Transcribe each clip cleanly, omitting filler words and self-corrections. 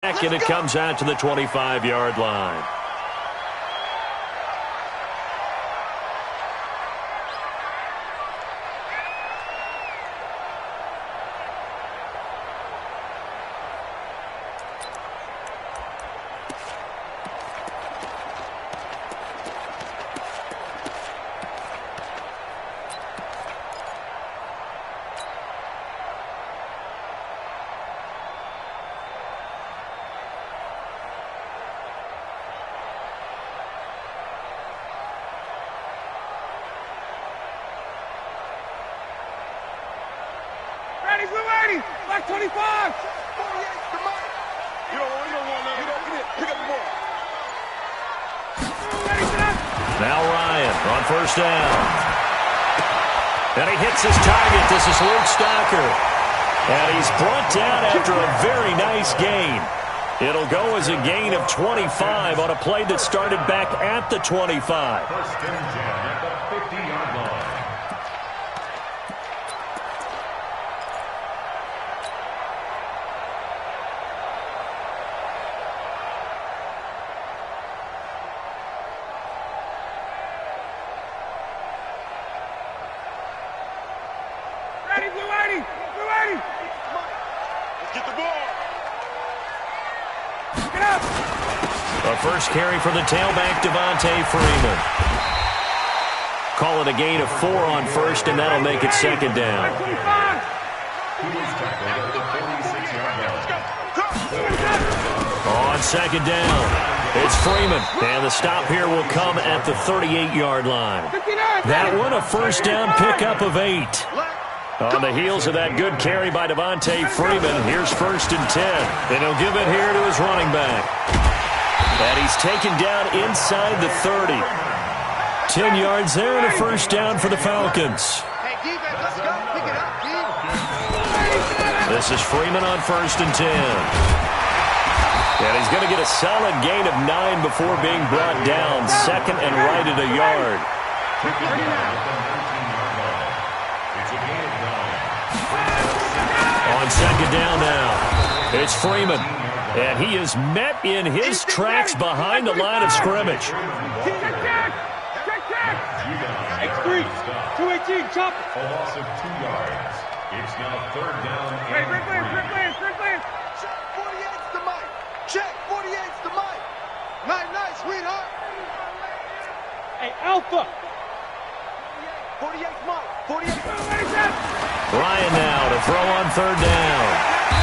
And it comes out to the 25-yard line. Like 25! 48, come on! You don't want none. Pick up the ball. Now Ryan on first down. And he hits his target. This is Luke Stocker. And he's brought down after a very nice gain. It'll go as a gain of 25 on a play that started back at the 25. First and 10 at the 50-yard line. A first carry for the tailback, Devontae Freeman. Call it a gain of 4 on first, and that'll make it second down. On second down, it's Freeman, and the stop here will come at the 38-yard line. That one a first down pickup of 8. On the heels of that good carry by Devontae Freeman, here's first and 10. And he'll give it here to his running back. And he's taken down inside the 30. 10 yards there and a first down for the Falcons. This is Freeman on first and 10. And he's going to get a solid gain of 9 before being brought down. Second and right at a yard. On second down now, it's Freeman. And he is met in his tracks behind the line of scrimmage. X3, 218, chop. A loss of 2 yards. It's now third down. Hey, Rick Lance. Check 48's the mic. Check 48's the mic. Nice, sweetheart. Hey, Alpha. 48's mic. 48. Ryan now to throw on third down.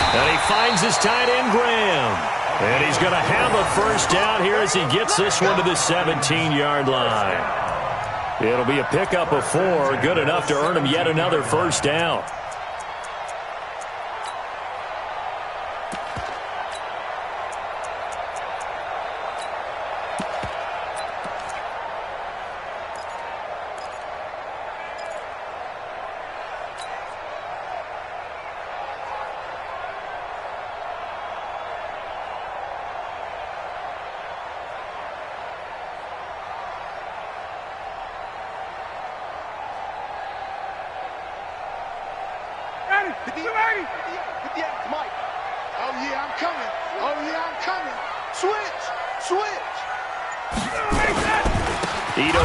And he finds his tight end, Graham. And he's going to have a first down here as he gets this one to the 17-yard line. It'll be a pickup of 4, good enough to earn him yet another first down.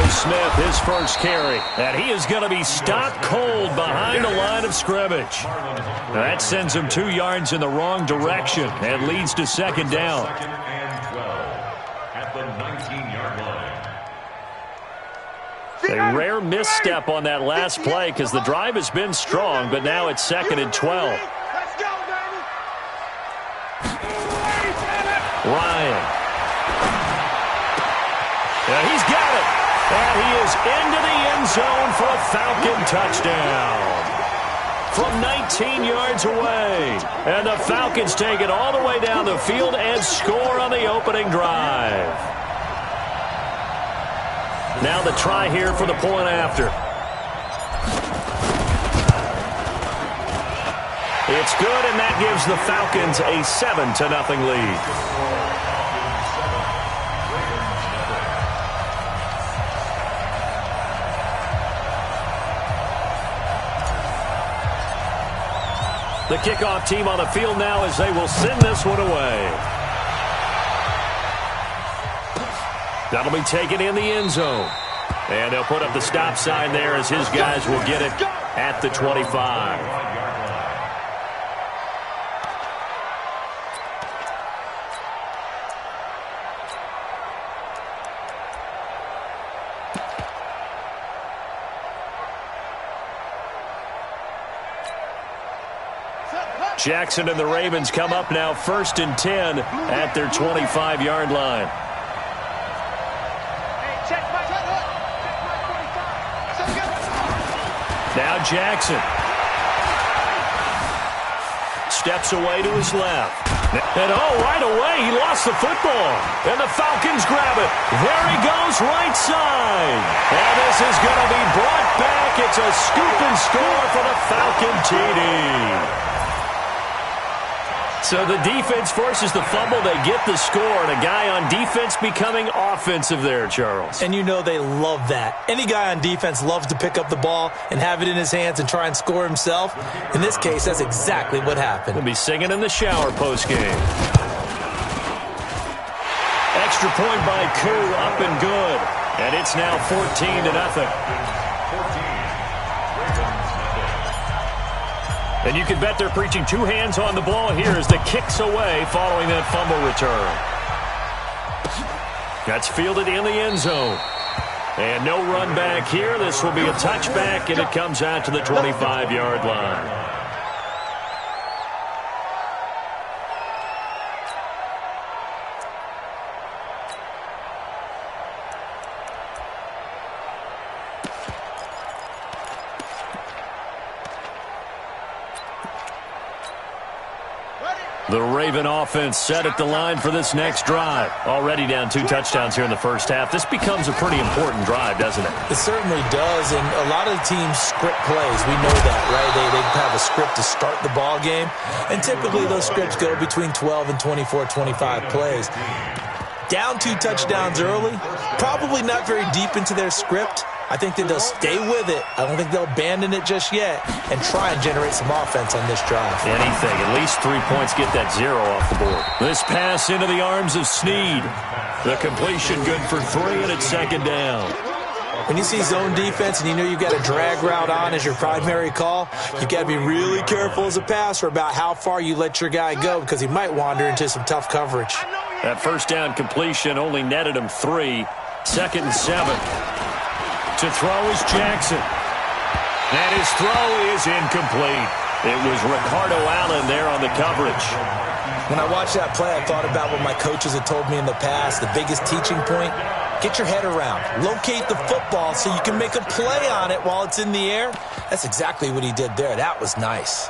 Smith, his first carry, and he is going to be stopped cold behind the line of scrimmage. That sends him 2 yards in the wrong direction and leads to second down. Second and 12 at the 19-yard line. A rare misstep on that last play because the drive has been strong, but now it's second and 12. Ryan. Yeah, he's got it. And he is into the end zone for a Falcon touchdown. From 19 yards away. And the Falcons take it all the way down the field and score on the opening drive. Now the try here for the point after. It's good, and that gives the Falcons a 7-0 lead. The kickoff team on the field now as they will send this one away. That'll be taken in the end zone. And they'll put up the stop sign there as his guys will get it at the 25. Jackson and the Ravens come up now 1st and 10 at their 25-yard line. Now Jackson steps away to his left. And right away, he lost the football. And the Falcons grab it. There he goes, right side. And this is going to be brought back. It's a scoop and score for the Falcon TD. So the defense forces the fumble. They get the score, and a guy on defense becoming offensive there, Charles. And you know they love that. Any guy on defense loves to pick up the ball and have it in his hands and try and score himself. In this case, that's exactly what happened. We'll be singing in the shower postgame. Extra point by Koo, up and good. And it's now 14-0. And you can bet they're preaching two hands on the ball here as the kick's away following that fumble return. That's fielded in the end zone. And no run back here. This will be a touchback, and it comes out to the 25-yard line. The Raven offense set at the line for this next drive. Already down 2 touchdowns here in the first half. This becomes a pretty important drive, doesn't it? It certainly does, and a lot of the teams script plays. We know that, right? They have a script to start the ball game, and typically those scripts go between 12 and 24, 25 plays. Down 2 touchdowns early, probably not very deep into their script. I think that they'll stay with it. I don't think they'll abandon it just yet and try and generate some offense on this drive. Anything. At least 3 points, get that 0 off the board. This pass into the arms of Snead. The completion good for 3, and it's 2nd down. When you see zone defense and you know you've got a drag route on as your primary call, you've got to be really careful as a passer about how far you let your guy go because he might wander into some tough coverage. That first down completion only netted him 3. 2nd and 7. To throw is Jackson. And his throw is incomplete. It was Ricardo Allen there on the coverage. When I watched that play, I thought about what my coaches had told me in the past. The biggest teaching point, get your head around. Locate the football so you can make a play on it while it's in the air. That's exactly what he did there. That was nice.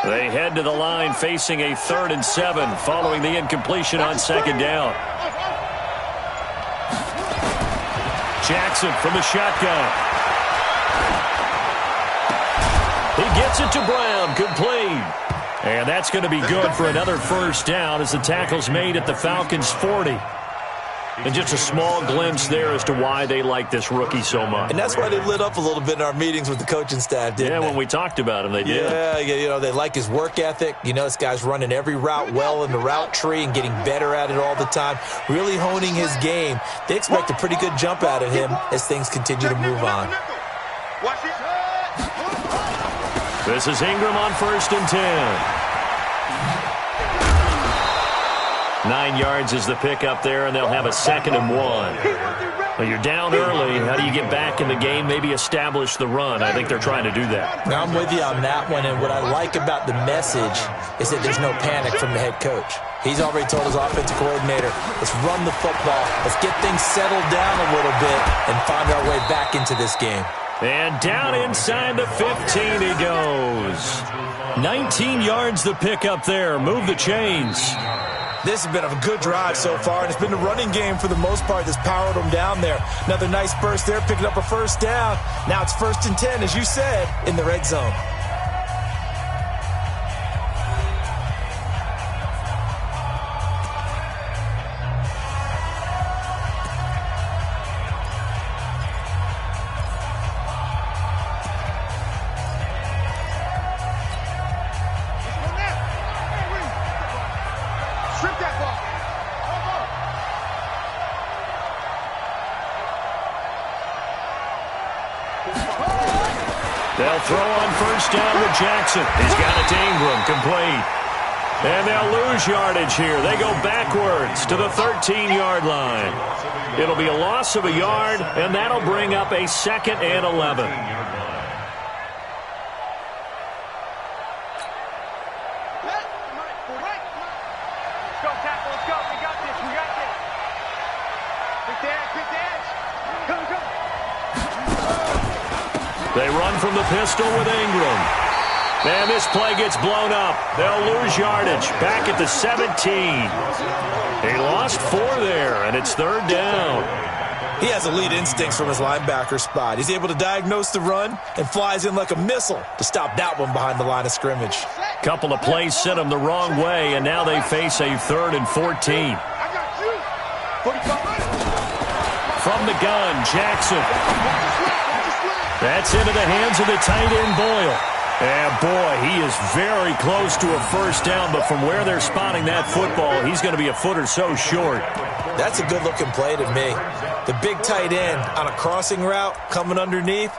They head to the line facing a 3rd and 7 following the incompletion on 2nd down. Jackson from the shotgun. He gets it to Brown, complete. And that's going to be good for another 1st down as the tackle's made at the Falcons' 40. And just a small glimpse there as to why they like this rookie so much. And that's why they lit up a little bit in our meetings with the coaching staff, didn't they? Yeah, when we talked about him, they did. Yeah, you know, they like his work ethic. You know, this guy's running every route well in the route tree and getting better at it all the time, really honing his game. They expect a pretty good jump out of him as things continue to move on. This is Ingram on 1st and 10. 9 yards is the pickup there, and they'll have a 2nd and 1. Well, you're down early. How do you get back in the game, maybe establish the run? I think they're trying to do that. Now, I'm with you on that one, and what I like about the message is that there's no panic from the head coach. He's already told his offensive coordinator, let's run the football, let's get things settled down a little bit and find our way back into this game. And down inside the 15 he goes. 19 yards the pickup there. Move the chains. This has been a good drive so far, and it's been the running game for the most part that's powered them down there. Another nice burst there, picking up a 1st down. Now it's 1st and 10, as you said, in the red zone. They'll throw on first down with Jackson. He's got it to Ingram, complete. And they'll lose yardage here. They go backwards to the 13-yard line. It'll be a loss of a yard, and that'll bring up a 2nd and 11. They run from the pistol with Ingram. And this play gets blown up. They'll lose yardage. Back at the 17. He lost 4 there, and it's 3rd down. He has elite instincts from his linebacker spot. He's able to diagnose the run and flies in like a missile to stop that one behind the line of scrimmage. Couple of plays sent him the wrong way, and now they face a 3rd and 14. From the gun, Jackson. That's into the hands of the tight end, Boyle. And, boy, he is very close to a first down, but from where they're spotting that football, he's going to be a foot or so short. That's a good-looking play to me. The big tight end on a crossing route coming underneath,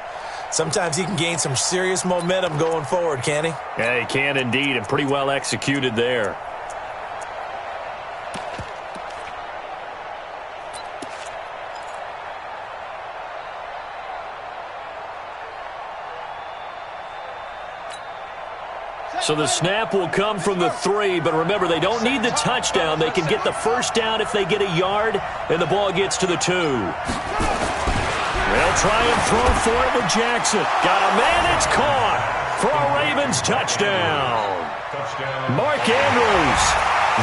sometimes he can gain some serious momentum going forward, can he? Yeah, he can indeed, and pretty well executed there. So the snap will come from the 3, but remember, they don't need the touchdown. They can get the first down if they get a yard, and the ball gets to the 2. They'll try and throw for it with Jackson. Got a man, it's caught for a Ravens touchdown. Mark Andrews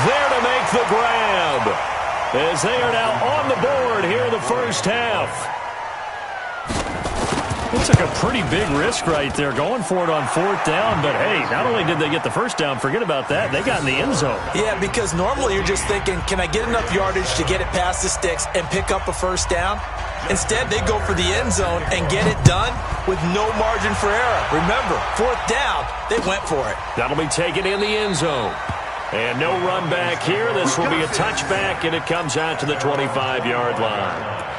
there to make the grab, as they are now on the board here in the first half. It took a pretty big risk right there going for it on 4th down, but hey, not only did they get the first down, forget about that, they got in the end zone. Yeah, because normally you're just thinking, can I get enough yardage to get it past the sticks and pick up a first down? Instead, they go for the end zone and get it done with no margin for error. Remember, 4th down, they went for it. That'll be taken in the end zone. And no run back here. This will be a touchback, and it comes out to the 25-yard line.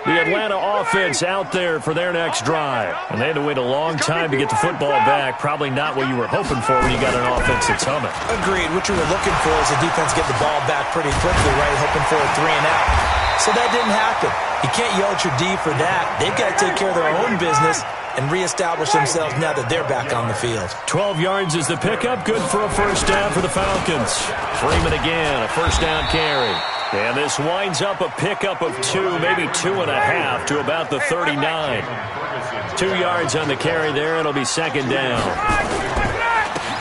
The Atlanta offense out there for their next drive. And they had to wait a long time to get the football back. Probably not what you were hoping for when you got an offense that's humming. Agreed. What you were looking for is the defense get the ball back pretty quickly, right? Hoping for a 3 and out. So that didn't happen. You can't yell at your D for that. They've got to take care of their own business and reestablish themselves now that they're back on the field. 12 yards is the pickup. Good for a first down for the Falcons. Freeman again, a first down carry. And this winds up a pickup of 2, maybe 2.5 to about the 39. 2 yards on the carry there. It'll be 2nd down.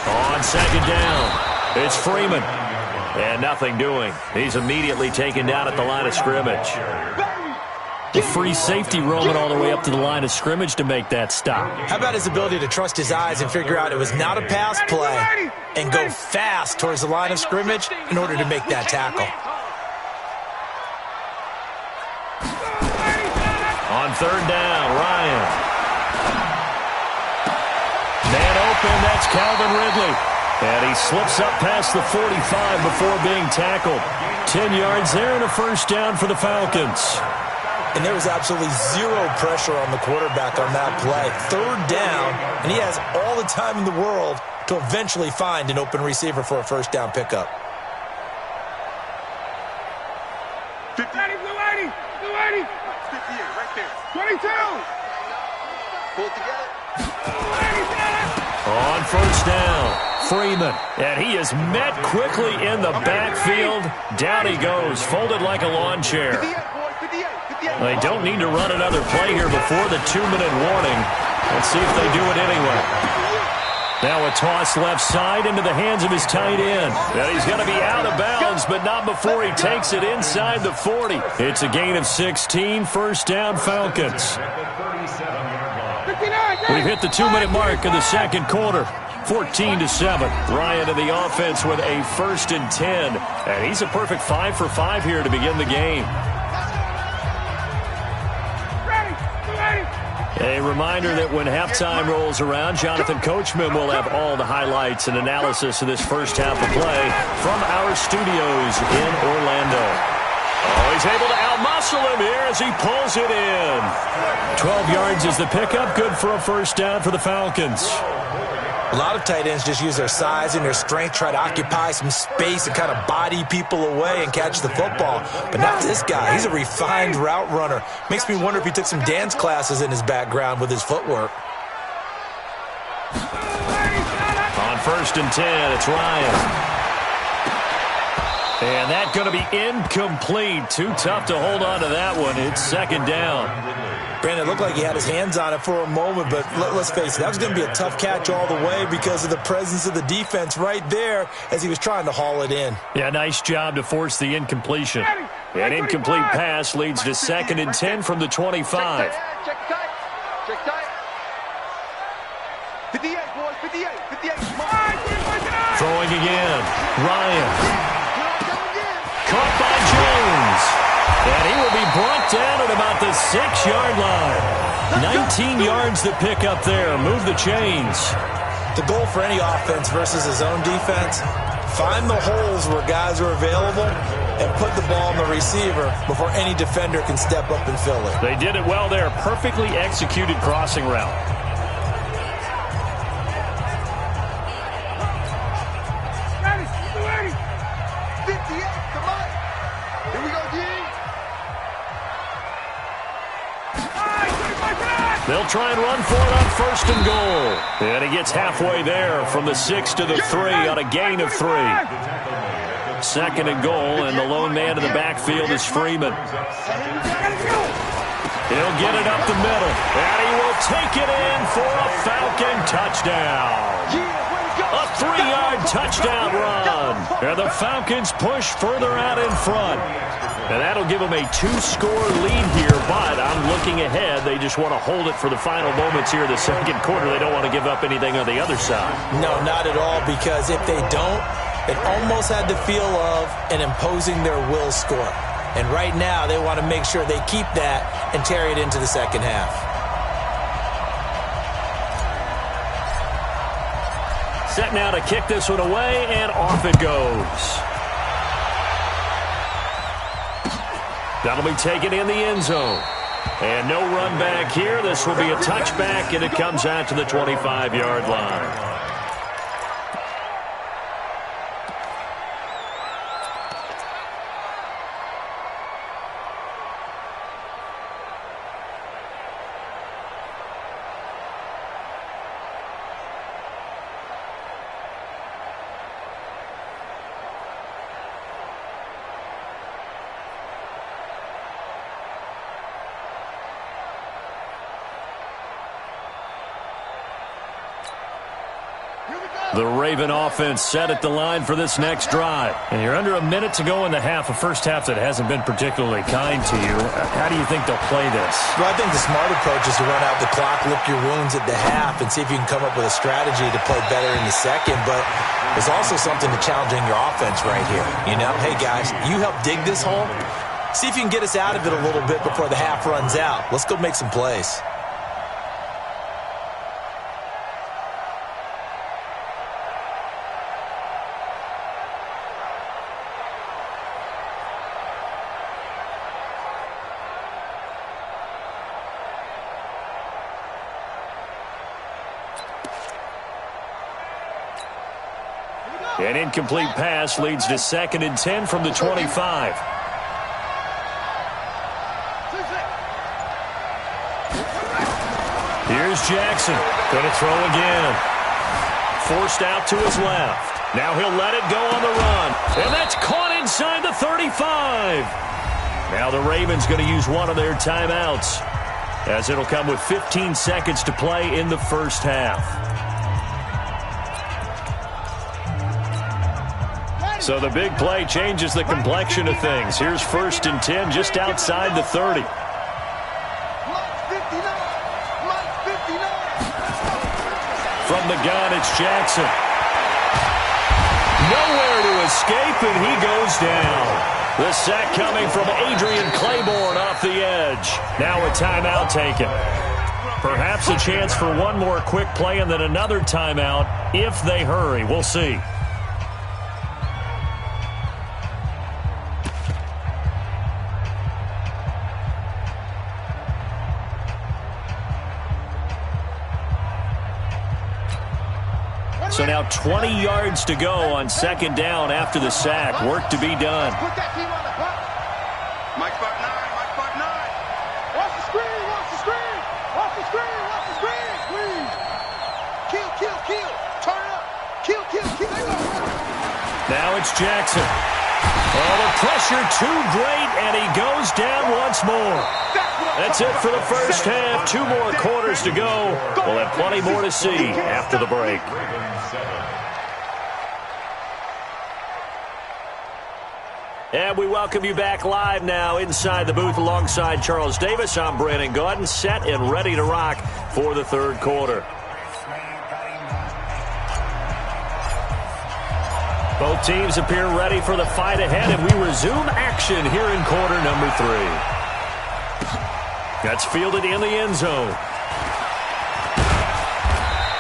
On 2nd down, it's Freeman. And nothing doing. He's immediately taken down at the line of scrimmage. The free safety roaming all the way up to the line of scrimmage to make that stop. How about his ability to trust his eyes and figure out it was not a pass play and go fast towards the line of scrimmage in order to make that tackle. On 3rd down, Ryan. Man open, that's Calvin Ridley. And he slips up past the 45 before being tackled. 10 yards there and a first down for the Falcons. And there was absolutely zero pressure on the quarterback on that play. 3rd down, and he has all the time in the world to eventually find an open receiver for a first down pickup. 50, blue 80, blue 80. 58, right there. 22. Pull it together. On first down, Freeman. And he is met quickly in the backfield. Down he goes, folded like a lawn chair. 58, boy, 58, 58. They don't need to run another play here before the 2-minute warning. Let's see if they do it anyway. Now a toss left side into the hands of his tight end. And he's going to be out of bounds, but not before he takes it inside the 40. It's a gain of 16, first down Falcons. We've hit the 2-minute mark of the second quarter. 14-7. Ryan in the offense with a 1st and 10. And he's a perfect 5 for 5 here to begin the game. A reminder that when halftime rolls around, Jonathan Coachman will have all the highlights and analysis of this first half of play from our studios in Orlando. Oh, he's able to outmuscle him here as he pulls it in. 12 yards is the pickup. Good for a first down for the Falcons. A lot of tight ends just use their size and their strength, try to occupy some space and kind of body people away and catch the football. But not this guy. He's a refined route runner. Makes me wonder if he took some dance classes in his background with his footwork. On 1st and 10, it's Ryan. And that's going to be incomplete. Too tough to hold on to that one. It's 2nd down. Brandon, it looked like he had his hands on it for a moment, but let's face it, that was going to be a tough catch all the way because of the presence of the defense right there as he was trying to haul it in. Yeah, nice job to force the incompletion. An incomplete pass leads to 2nd and 10 from the 25. Check tight. Check tight. 58, boys. 58. 58. Throwing again. Ryan. Caught by Jones. And he will be brought down at about the 6-yard line. 19 yards to pick up there. Move the chains. The goal for any offense versus his own defense, find the holes where guys are available and put the ball on the receiver before any defender can step up and fill it. They did it well there. Perfectly executed crossing route. They'll try and run for it on 1st and goal. And he gets halfway there from the 6 to the 3 on a gain of 3. 2nd and goal, and the lone man in the backfield is Freeman. He'll get it up the middle, and he will take it in for a Falcon touchdown. A 3-yard touchdown run. And the Falcons push further out in front. And that'll give them a 2-score lead here, but I'm looking ahead. They just want to hold it for the final moments here in the 2nd quarter. They don't want to give up anything on the other side. No, not at all, because if they don't, it almost had the feel of an imposing their will score. And right now, they want to make sure they keep that and carry it into the 2nd half. Set now to kick this one away, and off it goes. That'll be taken in the end zone. And no run back here. This will be a touchback, and it comes out to the 25-yard line. The Raven offense set at the line for this next drive. And you're under a minute to go in the half, a first half that hasn't been particularly kind to you. How do you think they'll play this? Well, I think the smart approach is to run out the clock, lick your wounds at the half, and see if you can come up with a strategy to play better in the 2nd. But there's also something to challenging your offense right here. You know, hey, guys, you help dig this hole. See if you can get us out of it a little bit before the half runs out. Let's go make some plays. An incomplete pass leads to 2nd and 10 from the 25. Here's Jackson. Going to throw again. Forced out to his left. Now he'll let it go on the run. And that's caught inside the 35. Now the Ravens going to use one of their timeouts, as it'll come with 15 seconds to play in the first half. So the big play changes the complexion of things. Here's 1st and 10 just outside the 30. From From the gun, it's Jackson. Nowhere to escape, and he goes down. The sack coming from Adrian Claiborne off the edge. Now a timeout taken. Perhaps a chance for one more quick play and then another timeout if they hurry. We'll see. So now 20 yards to go on second down after the sack. Work to be done. Put that team on the clock. Mike 5-9, Mike 5-9. Watch the screen, watch the screen. Watch the screen, watch the screen. Squeeze. Kill, kill, kill. Turn up. Kill, kill, kill. Now it's Jackson. Oh, the pressure too great, and he goes down once more. That's it for the first half. 2 more quarters to go. We'll have plenty more to see after the break. And we welcome you back live now inside the booth alongside Charles Davis. I'm Brandon Gaudin, set and ready to rock for the third quarter. Both teams appear ready for the fight ahead, and we resume action here in quarter number 3. That's fielded in the end zone.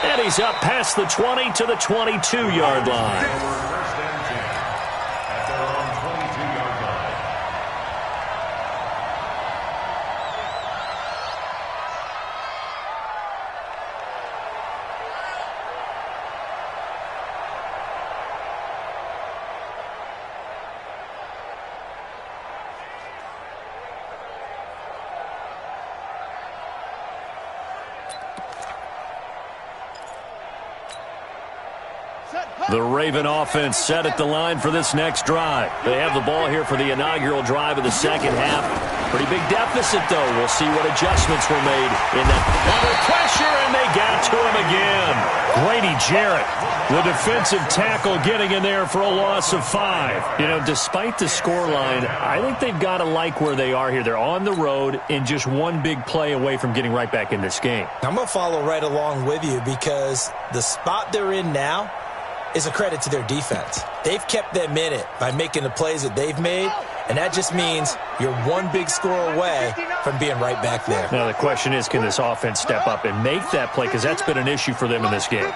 And he's up past the 20 to the 22-yard line. The Raven offense set at the line for this next drive. They have the ball here for the inaugural drive of the second half. Pretty big deficit, though. We'll see what adjustments were made in that. Under pressure, and they got to him again. Grady Jarrett, the defensive tackle, getting in there for a loss of 5. You know, despite the scoreline, I think they've got to like where they are here. They're on the road and just one big play away from getting right back in this game. I'm going to follow right along with you because the spot they're in now is a credit to their defense. They've kept them in it by making the plays that they've made, and that just means you're one big score away from being right back there. Now the question is, can this offense step up and make that play, because that's been an issue for them in this game.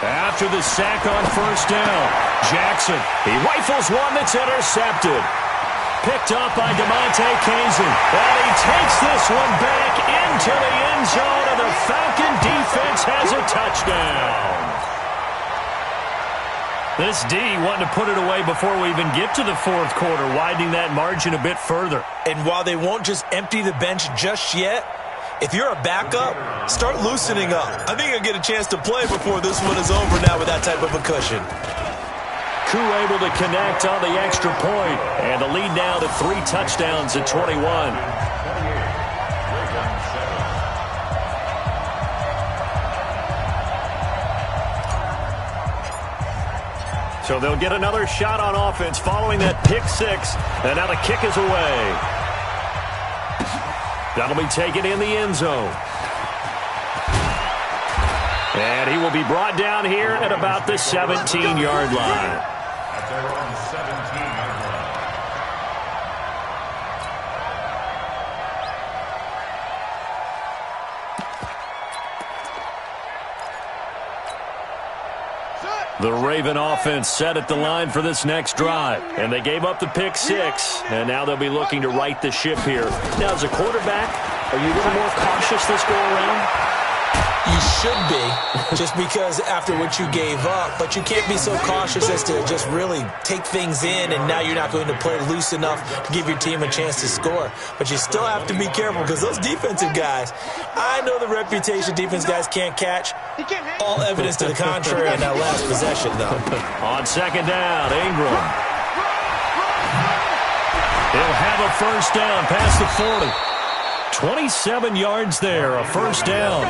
After the sack on first down, Jackson, he rifles one that's intercepted. Picked up by DeMonte Kazin. And he takes this one back into the end zone, and the Falcon defense has a touchdown. This D wanting to put it away before we even get to the fourth quarter, widening that margin a bit further. And while they won't just empty the bench just yet, if you're a backup, start loosening up. I think you'll get a chance to play before this one is over now with that type of a cushion. Koo able to connect on the extra point, and the lead now to 3 touchdowns at 21. So they'll get another shot on offense following that pick 6, and now the kick is away. That'll be taken in the end zone. And he will be brought down here at about the 17-yard line. At their own 17-yard line. The Raven offense set at the line for this next drive. And they gave up the pick 6, and now they'll be looking to right the ship here. Now, as a quarterback, are you a little more cautious this go-around? You should be, just because after what you gave up, but you can't be so cautious as to just really take things in, and now you're not going to play loose enough to give your team a chance to score. But you still have to be careful because those defensive guys, I know the reputation defense guys can't catch. All evidence to the contrary in that last possession, though. On second down, Ingram. He'll have a first down past the 40. 27 yards there, a first down.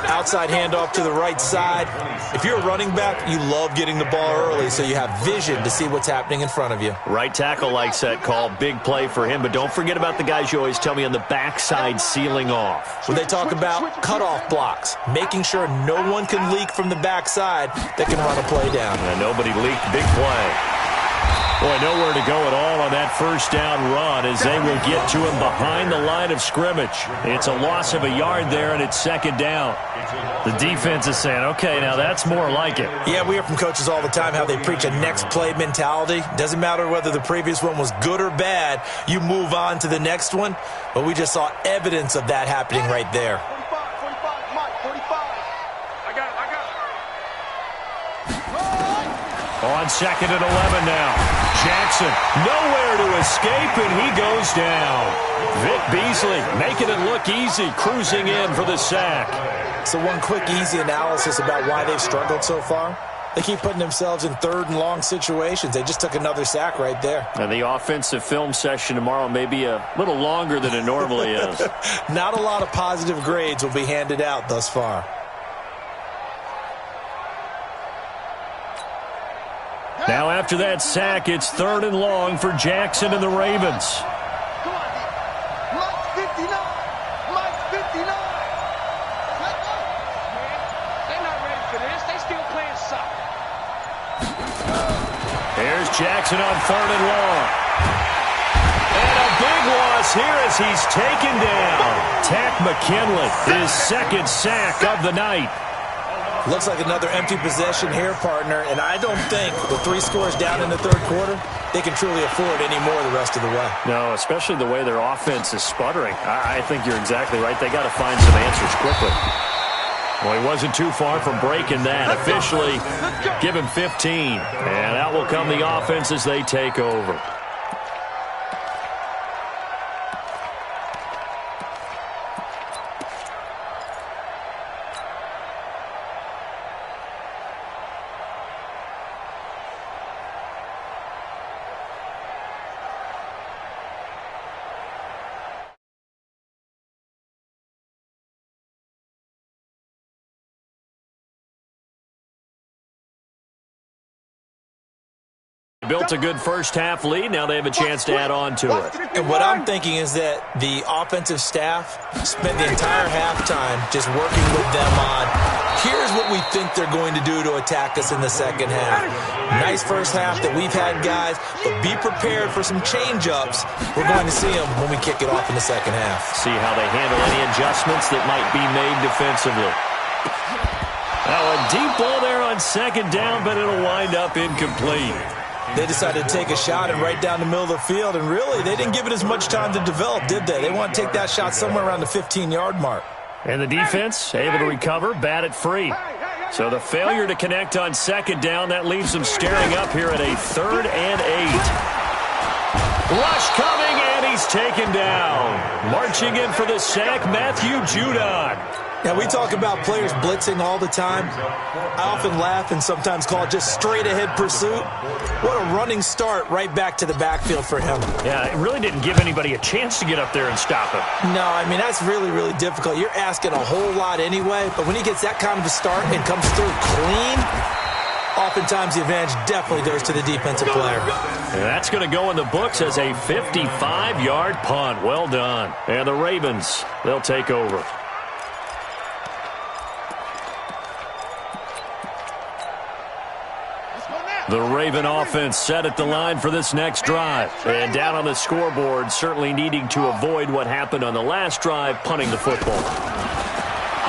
Outside handoff to the right side. If you're a running back, you love getting the ball early so you have vision to see what's happening in front of you. Right tackle likes that call. Big play for him, but don't forget about the guys you always tell me on the backside sealing off. When they talk about cutoff blocks, making sure no one can leak from the backside that can run a play down. And nobody leaked. Big play. Boy, nowhere to go at all on that first down run as they will get to him behind the line of scrimmage. It's a loss of a yard there, and it's second down. The defense is saying, okay, now that's more like it. Yeah, we hear from coaches all the time how they preach a next play mentality. Doesn't matter whether the previous one was good or bad. You move on to the next one. But we just saw evidence of that happening right there. 45, Mike, 45. I got it. On second and 11 now. Jackson nowhere to escape, and he goes down. Vic Beasley making it look easy, cruising in for the sack. So one quick, easy analysis about why they've struggled so far. They keep putting themselves in third and long situations. They just took another sack right there. And the offensive film session tomorrow may be a little longer than it normally is. Not a lot of positive grades will be handed out thus far. Now after that sack, it's third and long for Jackson and the Ravens. Come on, D. Mike's 59. Mike's 59. Let go. Man, they're not ready for this. They still playing soccer. Here's Jackson on third and long. And a big loss here as he's taken down. Tack McKinley, his second sack of the night. Looks like another empty possession here, partner, and I don't think with 3 scores down in the third quarter, they can truly afford any more the rest of the way. No, especially the way their offense is sputtering. I think you're exactly right. They got to find some answers quickly. Well, he wasn't too far from breaking that. Officially, give him 15. And out will come the offense as they take over. Built a good first-half lead. Now they have a chance to add on to it. And what I'm thinking is that the offensive staff spent the entire halftime just working with them on, here's what we think they're going to do to attack us in the second half. Nice first half that we've had, guys, but be prepared for some change-ups. We're going to see them when we kick it off in the second half. See how they handle any adjustments that might be made defensively. Now a deep ball there on second down, but it'll wind up incomplete. They decided to take a shot and right down the middle of the field, and really, they didn't give it as much time to develop, did they? They want to take that shot somewhere around the 15-yard mark. And the defense able to recover, bat it free. So the failure to connect on second down, that leaves them staring up here at a 3rd and 8. Rush coming, and he's taken down. Marching in for the sack, Matthew Judon. Now, we talk about players blitzing all the time. I often laugh and sometimes call it just straight-ahead pursuit. What a running start right back to the backfield for him. Yeah, it really didn't give anybody a chance to get up there and stop him. No, I mean, that's really, really difficult. You're asking a whole lot anyway, but when he gets that kind of a start and comes through clean, oftentimes the advantage definitely goes to the defensive player. And that's going to go in the books as a 55-yard punt. Well done. And the Ravens, they'll take over. The Raven offense set at the line for this next drive. And down on the scoreboard, certainly needing to avoid what happened on the last drive, punting the football.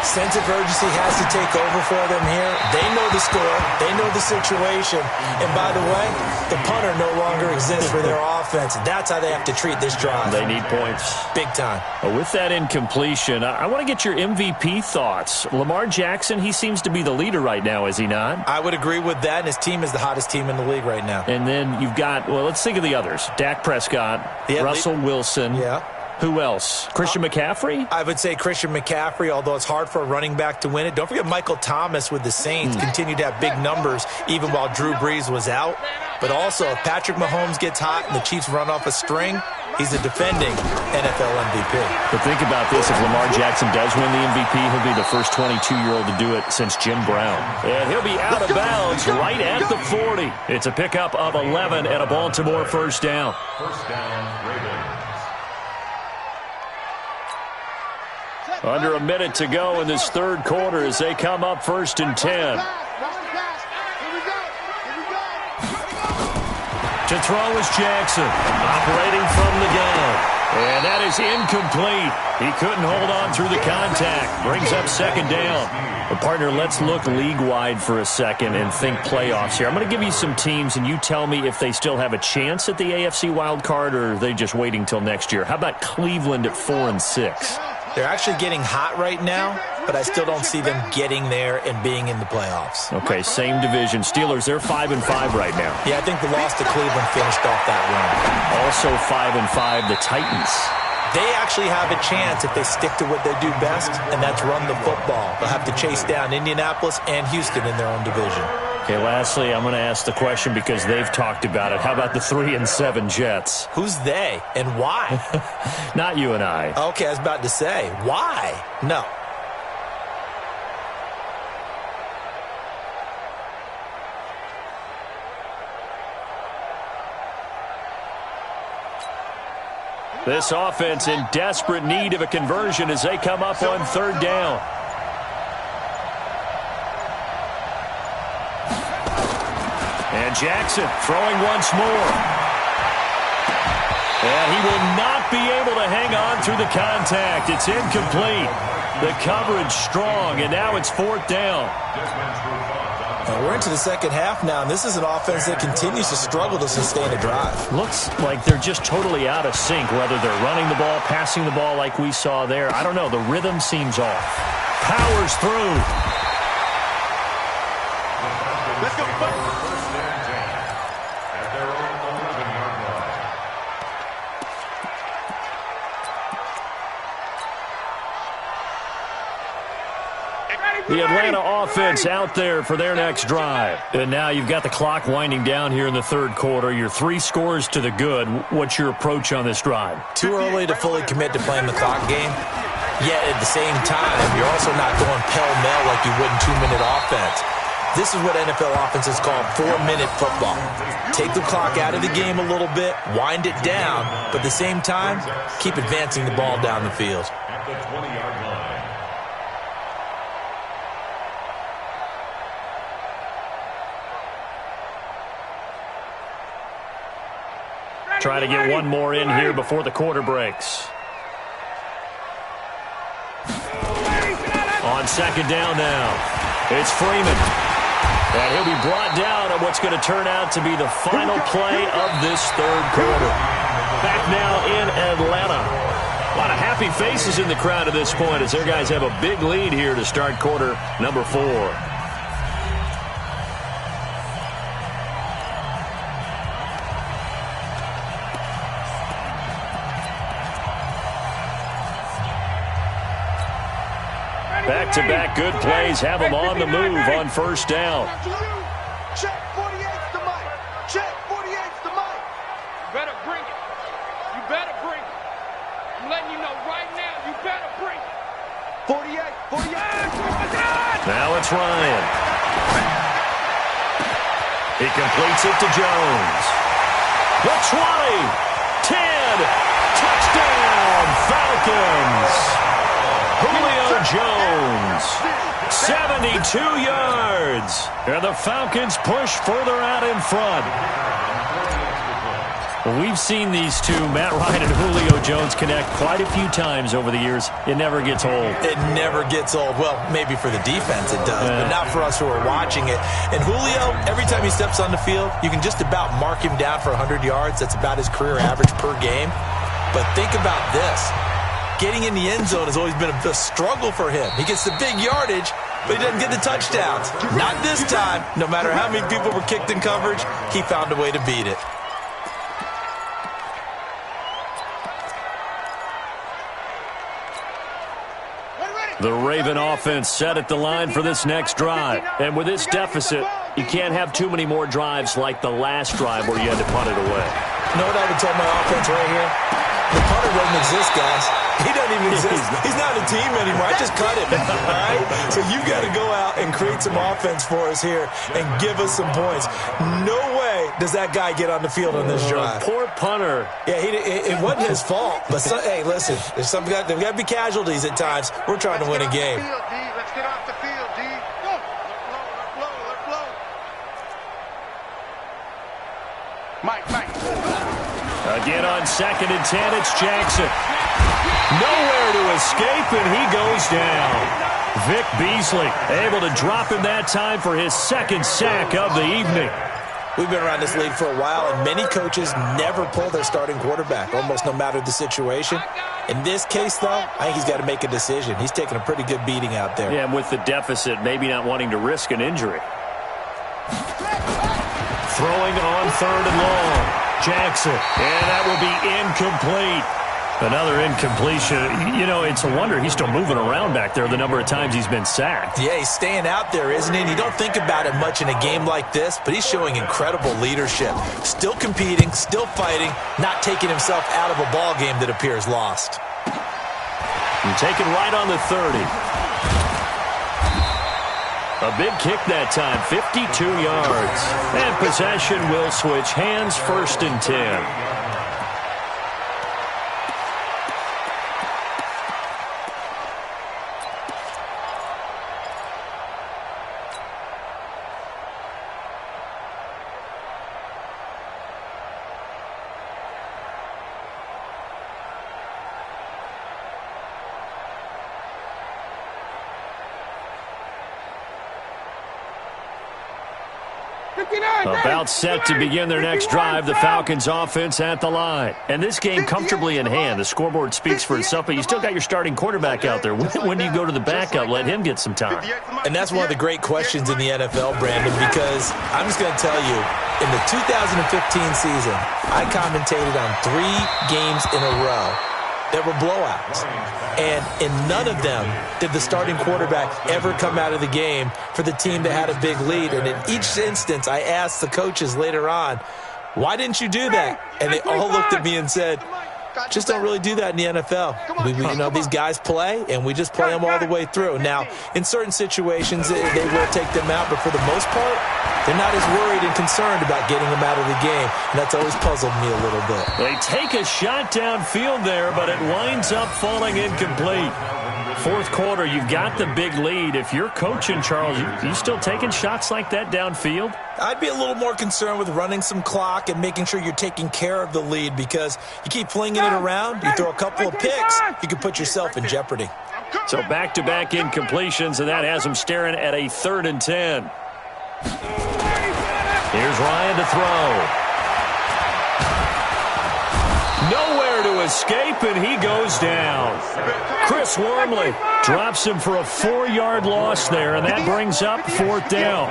Sense of urgency has to take over for them here. They know the score. They know the situation. And by the way, the punter no longer exists for their offense. That's how they have to treat this drive. They need points. Big time. With that incompletion, I want to get your MVP thoughts. Lamar Jackson, he seems to be the leader right now, is he not? I would agree with that. And his team is the hottest team in the league right now. And then you've got, well, let's think of the others. Dak Prescott, Russell Wilson. Yeah. Who else? Christian McCaffrey? I would say Christian McCaffrey, although it's hard for a running back to win it. Don't forget Michael Thomas with the Saints continued to have big numbers even while Drew Brees was out. But also, if Patrick Mahomes gets hot and the Chiefs run off a string, He's a defending NFL MVP. But think about this. If Lamar Jackson does win the MVP, he'll be the first 22-year-old to do it since Jim Brown. And he'll be out of bounds right at the 40. It's a pickup of 11 and a Baltimore first down. First down, Ravens. Under a minute to go in this third quarter as they come up 1st and 10. To throw is Jackson, operating from the gun. And that is incomplete. He couldn't hold on through the contact. Brings up 2nd down. Well, partner, let's look league-wide for a second and think playoffs here. I'm going to give you some teams, and you tell me if they still have a chance at the AFC wild card, or are they just waiting till next year? How about Cleveland at 4 and 6? They're actually getting hot right now, but I still don't see them getting there and being in the playoffs. Okay, same division. Steelers, they're 5 and 5 right now. Yeah, I think the loss to Cleveland finished off that run. Also 5 and 5, the Titans. They actually have a chance if they stick to what they do best, and that's run the football. They'll have to chase down Indianapolis and Houston in their own division. Okay, lastly, I'm going to ask the question because they've talked about it. How about the 3 and 7 Jets? Who's they and why? Not you and I. Okay, I was about to say, why? No. This offense in desperate need of a conversion as they come up on 3rd down. And Jackson throwing once more. And he will not be able to hang on through the contact. It's incomplete. The coverage strong, and now it's 4th down. We're into the second half now, and this is an offense that continues to struggle to sustain a drive. Looks like they're just totally out of sync, whether they're running the ball, passing the ball like we saw there. I don't know. The rhythm seems off. Powers through. Let's go. At their own 11-yard line. The Atlanta offense out there for their next drive. And now you've got the clock winding down here in the third quarter. You're 3 scores to the good. What's your approach on this drive? Too early to fully commit to playing the clock game. Yet at the same time, you're also not going pell-mell like you would in 2-minute offense. This is what NFL offenses call 4-minute football. Take the clock out of the game a little bit, wind it down, but at the same time, keep advancing the ball down the field. At the 20-yard line. Try to get one more in here before the quarter breaks. On 2nd down now, it's Freeman. And he'll be brought down on what's going to turn out to be the final play of this third quarter. Back now in Atlanta. A lot of happy faces in the crowd at this point as their guys have a big lead here to start quarter number 4. Back-to-back good plays have them on the move on 1st down. Check 48's the mic. Check 48's the mic. You better bring it. You better bring it. I'm letting you know right now, you better bring it. 48. Now it's Ryan. He completes it to Jones. The 20, 10, touchdown, Falcons. Julio Jones, 72 yards. And the Falcons push further out in front. Well, we've seen these two, Matt Ryan and Julio Jones, connect quite a few times over the years. It never gets old. It never gets old. Well, maybe for the defense it does, but not for us who are watching it. And Julio, every time he steps on the field, you can just about mark him down for 100 yards. That's about his career average per game. But think about this. Getting in the end zone has always been a struggle for him. He gets the big yardage, but he doesn't get the touchdowns. Not this time. No matter how many people were kicked in coverage, he found a way to beat it. The Raven offense set at the line for this next drive. And with this deficit, you can't have too many more drives like the last drive where you had to punt it away. You know what I would tell my offense right here? The punter doesn't exist, guys. He doesn't even exist. He's not a team anymore. I just cut him. All right? So you've got to go out and create some offense for us here and give us some points. No way does that guy get on the field on this drive. Poor punter. Yeah, it wasn't his fault. But, hey, listen, there's got to be casualties at times. We're trying to win a game. Let's get off the field, D. Go. Let's flow. Mike. Again on 2nd and 10, it's Jackson. Nowhere to escape, and he goes down. Vic Beasley able to drop him that time for his 2nd sack of the evening. We've been around this league for a while, and many coaches never pull their starting quarterback, almost no matter the situation. In this case, though, I think he's got to make a decision. He's taking a pretty good beating out there. Yeah, and with the deficit, maybe not wanting to risk an injury. Throwing on 3rd and long. Jackson, and that will be incomplete. Another incompletion. You know, it's a wonder he's still moving around back there the number of times he's been sacked. Yeah, he's staying out there, isn't he? And you don't think about it much in a game like this, but he's showing incredible leadership. Still competing, still fighting, not taking himself out of a ball game that appears lost. And taken right on the 30. A big kick that time, 52 yards. And possession will switch hands, 1st and 10. About set to begin their next drive, the Falcons offense at the line. And this game comfortably in hand. The scoreboard speaks for itself, but you still got your starting quarterback out there. When do you go to the backup? Let him get some time. And that's one of the great questions in the NFL, Brandon, because I'm just going to tell you, in the 2015 season, I commentated on 3 games in a row that were blowouts. And in none of them did the starting quarterback ever come out of the game for the team that had a big lead. And in each instance, I asked the coaches later on, why didn't you do that? And they all looked at me and said, just don't really do that in the NFL. These guys play, and we just play them all the way through. Now, in certain situations, they will take them out, but for the most part, they're not as worried and concerned about getting them out of the game, and that's always puzzled me a little bit. They take a shot downfield there, but it winds up falling incomplete. 4th quarter, you've got the big lead. If you're coaching, Charles, you still taking shots like that downfield? I'd be a little more concerned with running some clock and making sure you're taking care of the lead, because you keep flinging it around, you throw a couple of picks, you can put yourself in jeopardy. So back-to-back incompletions, and that has them staring at a 3rd and 10. Here's Ryan to throw. Nowhere to escape, and he goes down. Chris Wormley drops him for a 4-yard loss there, and that brings up 4th down.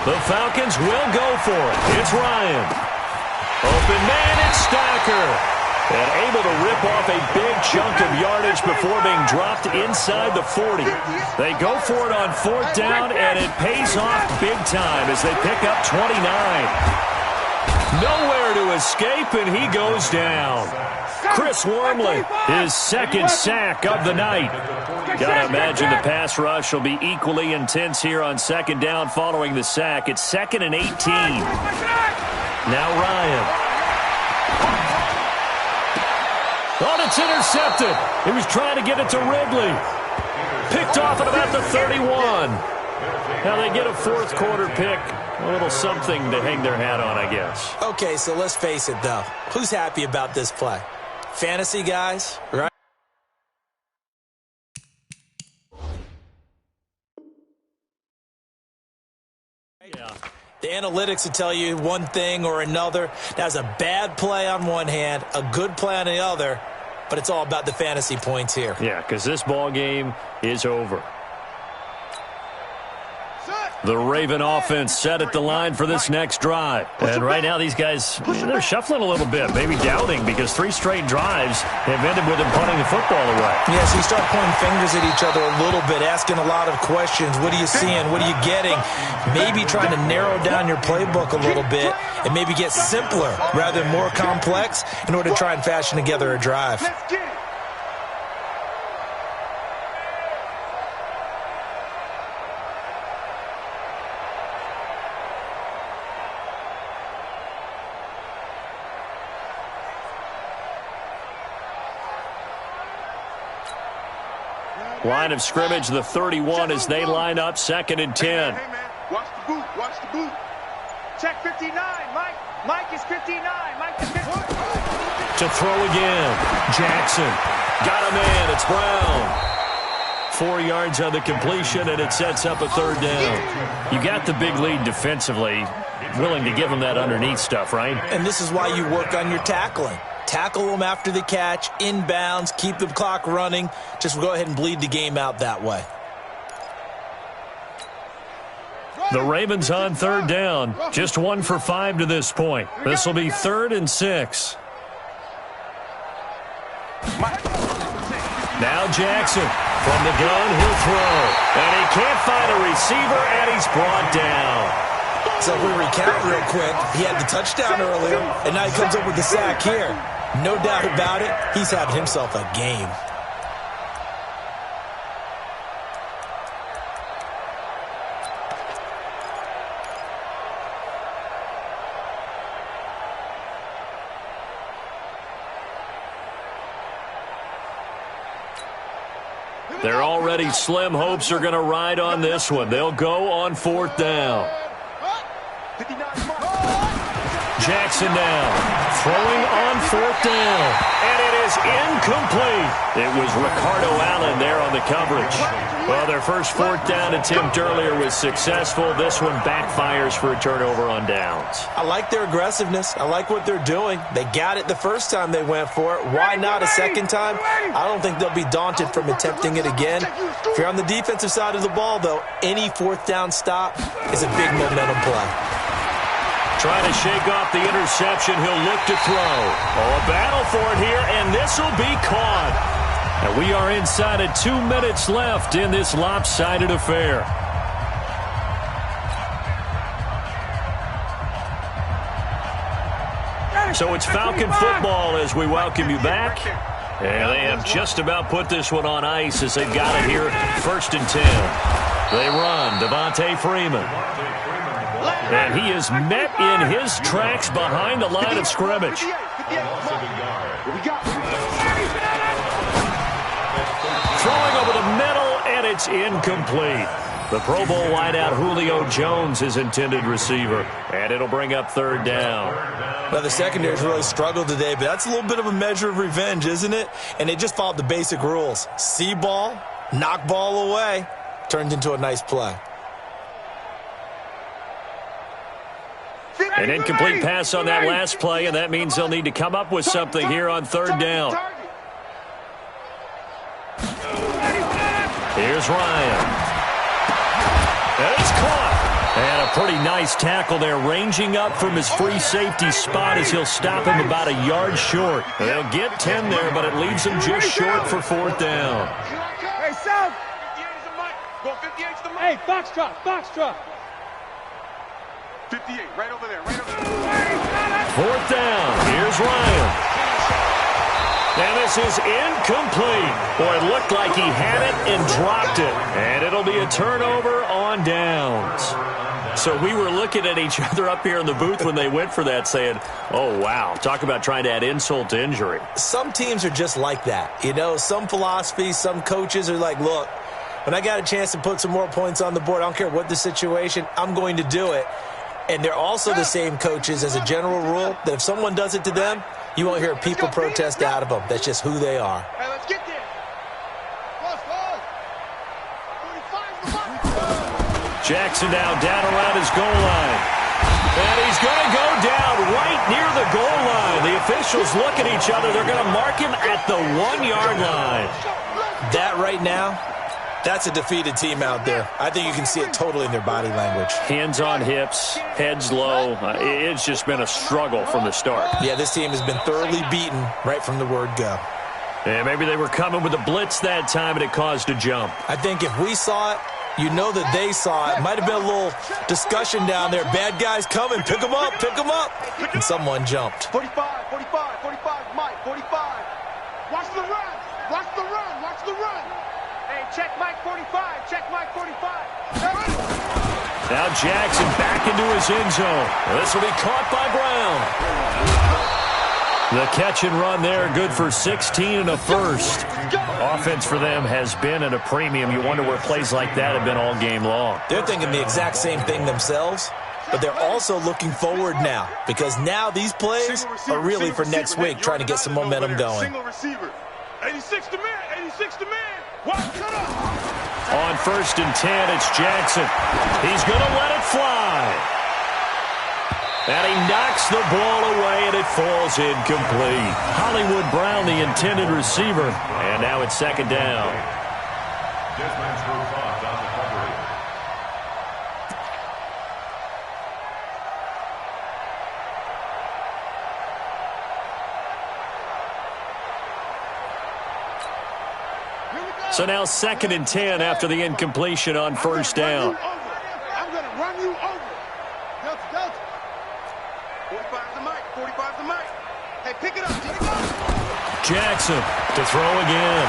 The Falcons will go for it. It's Ryan. Open man, it's Stacker. And able to rip off a big chunk of yardage before being dropped inside the 40. They go for it on 4th down, and it pays off big time as they pick up 29. Nowhere to escape, and he goes down. Chris Wormley, his 2nd sack of the night. Gotta imagine the pass rush will be equally intense here on 2nd down following the sack. It's 2nd and 18. Now Ryan. Oh, it's intercepted. He was trying to get it to Ridley. Picked off at about the 31. Now they get a 4th quarter pick. A little something to hang their hat on, I guess. Okay, so let's face it, though. Who's happy about this play? Fantasy guys, right? Yeah. The analytics will tell you one thing or another. That's a bad play on one hand, a good play on the other, but it's all about the fantasy points here. Yeah, because this ball game is over. The Raven offense set at the line for this next drive. And right now these guys, they're shuffling a little bit, maybe doubting, because 3 straight drives have ended with them punting the football away. Yeah, so you start pointing fingers at each other a little bit, asking a lot of questions. What are you seeing? What are you getting? Maybe trying to narrow down your playbook a little bit and maybe get simpler rather than more complex in order to try and fashion together a drive. Line of scrimmage, the 31, as they line up 2nd and 10. Hey, man. Watch the boot. Watch the boot. Check 59. Mike is 59. Mike is 59. To throw again. Jackson. Got a man. It's Brown. 4 yards on the completion, and it sets up a 3rd down. You got the big lead defensively. Willing to give them that underneath stuff, right? And this is why you work on your tackling. Tackle them after the catch, inbounds, keep the clock running. Just go ahead and bleed the game out that way. The Ravens on 3rd down. Just 1 for 5 to this point. This will be 3rd and 6. Now Jackson. From the gun, he'll throw. And he can't find a receiver, and he's brought down. So if we recount real quick, he had the touchdown earlier, and now he comes up with the sack here. No doubt about it, he's having himself a game. They're already slim hopes are going to ride on this one. They'll go on 4th down. Jackson now, throwing on 4th down, and it is incomplete. It was Ricardo Allen there on the coverage. Well, their first 4th down attempt earlier was successful. This one backfires for a turnover on downs. I like their aggressiveness. I like what they're doing. They got it the first time they went for it. Why not a second time? I don't think they'll be daunted from attempting it again. If you're on the defensive side of the ball, though, any 4th down stop is a big momentum play. Trying to shake off the interception. He'll look to throw. Oh, a battle for it here, and this will be caught. And we are inside of 2 minutes left in this lopsided affair. So it's Falcon football as we welcome you back. And they have just about put this one on ice as they've got it here. 1st and 10. They run. Devontae Freeman. And he is met in his tracks behind the line of scrimmage. Throwing over the middle, and it's incomplete. The Pro Bowl wideout Julio Jones is intended receiver, and it'll bring up 3rd down. Now, the secondary's really struggled today, but that's a little bit of a measure of revenge, isn't it? And they just followed the basic rules. See ball, knock ball away, turned into a nice play. An incomplete pass on that last play, and that means they'll need to come up with something here on 3rd down. Here's Ryan. And it's caught. And a pretty nice tackle there, ranging up from his free safety spot as he'll stop him about a yard short. They'll get 10 there, but it leaves him just short for 4th down. Hey, South. Hey, Foxtrot. 58, right over there, right over there. 4th down. Here's Ryan. And this is incomplete. Boy, it looked like he had it and dropped it. And it'll be a turnover on downs. So we were looking at each other up here in the booth when they went for that saying, oh, wow, talk about trying to add insult to injury. Some teams are just like that. You know, some philosophies, some coaches are like, look, when I got a chance to put some more points on the board, I don't care what the situation, I'm going to do it. And they're also the same coaches as a general rule that if someone does it to them, you won't hear people protest out of them. That's just who they are. Hey, let's get there. Jackson now down around his goal line. And he's going to go down right near the goal line. The officials look at each other. They're going to mark him at the 1-yard line. That right now That's a defeated team out there. I think you can see it totally in their body language. Hands on hips, heads low. It's just been a struggle from the start. Yeah, this team has been thoroughly beaten right from the word go. And maybe they were coming with a blitz that time, and it caused a jump. I think if we saw it, you know that they saw it. Might have been a little discussion down there. Bad guys coming. Pick them up. Pick them up. And someone jumped. 45, 45, 45, Mike, 45. Watch the run. Watch the run. Watch the run. Hey, check Mike 45. Check Mike 45. Now Jackson back into his end zone. This will be caught by Brown. The catch and run there, good for 16 and a first. Offense for them has been at a premium. You wonder where plays like that have been all game long. They're thinking the exact same thing themselves, but they're also looking forward now because now these plays are really for next week, trying to get some momentum going. Single receiver. 86 to man. 86 to man. Watch it up. On 1st and 10, it's Jackson. He's going to let it fly. And he knocks the ball away, and it falls incomplete. Hollywood Brown, the intended receiver. And now it's 2nd down. Desmond Trufant on the coverage. So now 2nd and 10 after the incompletion on 1st down. I'm going to run you over. Delta. 45 to Mike. 45 to Mike. Hey, pick it up. Pick it up. Jackson to throw again.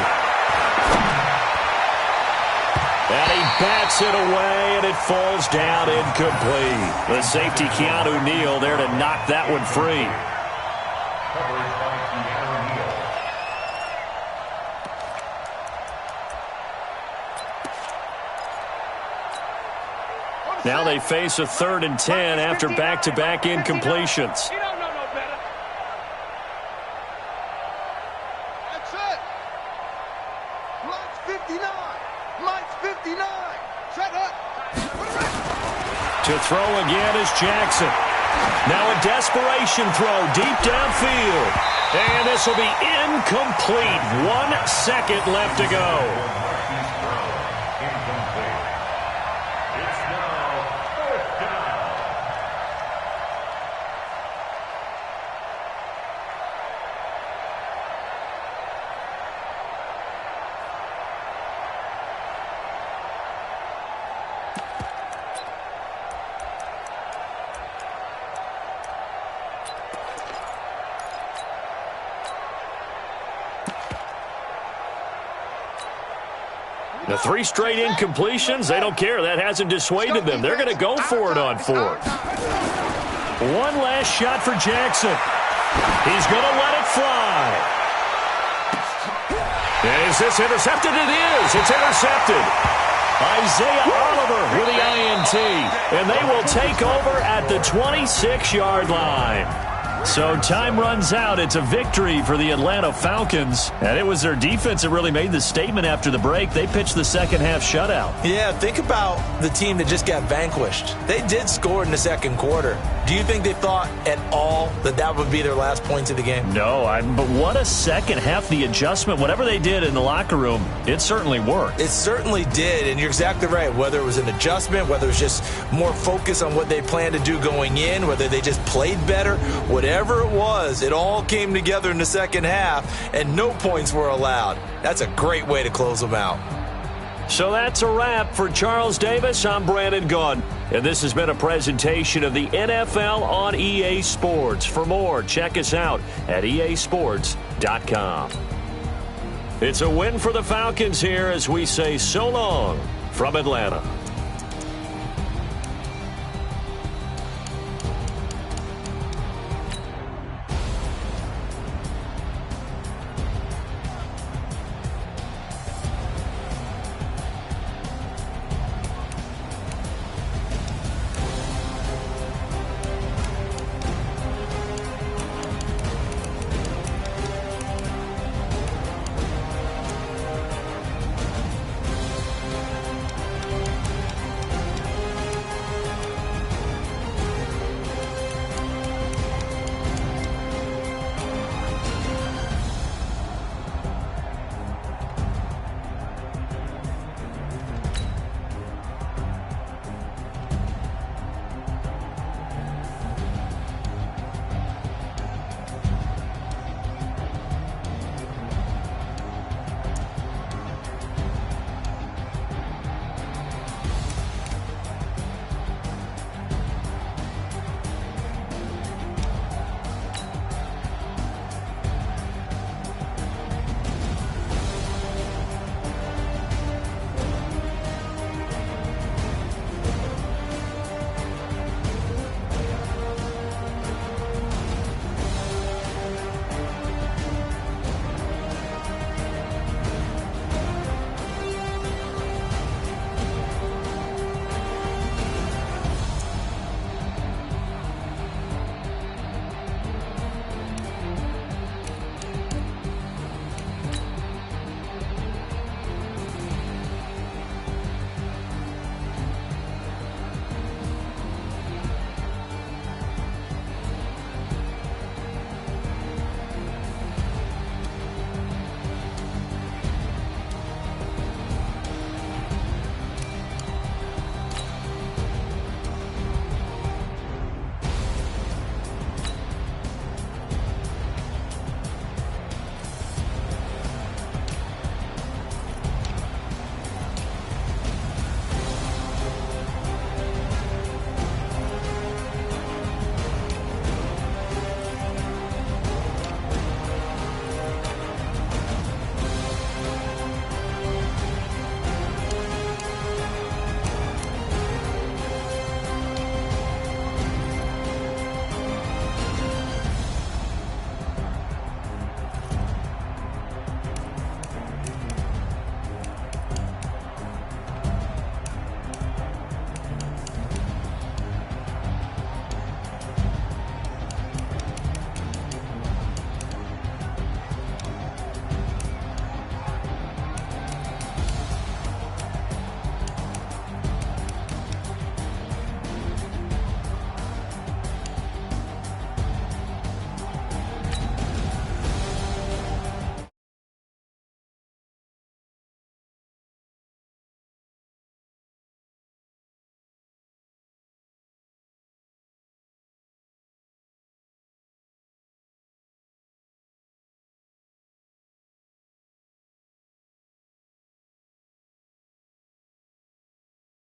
And he bats it away, and it falls down incomplete. The safety, Keanu Neal, there to knock that one free. Coverage by Keanu Neal. Now they face a 3rd and 10 after back-to-back incompletions. You don't know no better. That's it. Mike's 59. Mike's 59. Shut up. To throw again is Jackson. Now a desperation throw deep downfield. And this will be incomplete. 1 second left to go. The 3 straight incompletions, they don't care. That hasn't dissuaded them. They're going to go for it on 4th. One last shot for Jackson. He's going to let it fly. Is this intercepted? It is. It's intercepted. Isaiah Oliver with the INT. And they will take over at the 26-yard line. So time runs out. It's a victory for the Atlanta Falcons. And it was their defense that really made the statement after the break. They pitched the second-half shutout. Yeah, think about the team that just got vanquished. They did score in the 2nd quarter. Do you think they thought at all that that would be their last points of the game? No, but what a second half. The adjustment, whatever they did in the locker room, it certainly worked. It certainly did, and you're exactly right. Whether it was an adjustment, whether it was just more focus on what they planned to do going in, whether they just played better, whatever it was, it all came together in the second half, and no points were allowed. That's a great way to close them out. So that's a wrap for Charles Davis. I'm Brandon Gunn, and this has been a presentation of the NFL on EA Sports. For more, check us out at easports.com. It's a win for the Falcons here as we say so long from Atlanta.